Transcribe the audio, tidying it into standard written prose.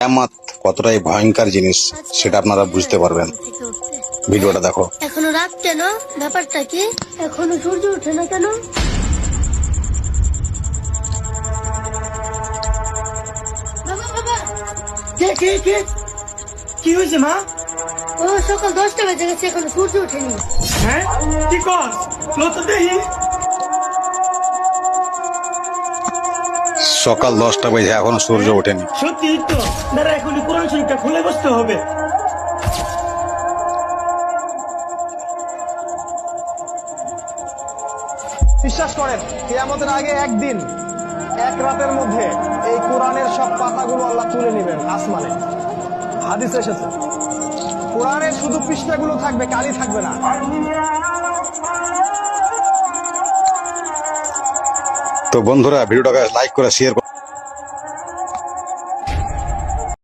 কিয়ামত কতটাই ভয়ঙ্কর জিনিস সেটা আপনারা বুঝতে পারবেন। ভিডিওটা দেখো। এখনো রাত কেন? ব্যাপারটা কি? এখনো সূর্য ওঠে না কেন? বাবা বাবা, কে কে কে কি হয়েছে মা? ও সকাল 10টা বেজে গেছে, এখনো সূর্য ওঠেনি। হ্যাঁ কি কর লতা দেহি। সকাল 10টা বাজে এখনো সূর্য ওঠেনি। সত্যি তো, দাঁড়া এখনই কোরআন শরীফটা খুলে বসতে হবে। বিশ্বাস করেন কিয়ামতের আগে একদিন এক রাতের মধ্যে এই কোরআনের সব পাতাগুলো আল্লাহ তুলে নেবেন আসমানে। হাদিস এসেছে কোরআনের শুধু পৃষ্ঠাগুলো থাকবে, কালি থাকবে না। তো বন্ধুরা ভিডিওটাকে লাইক করে শেয়ার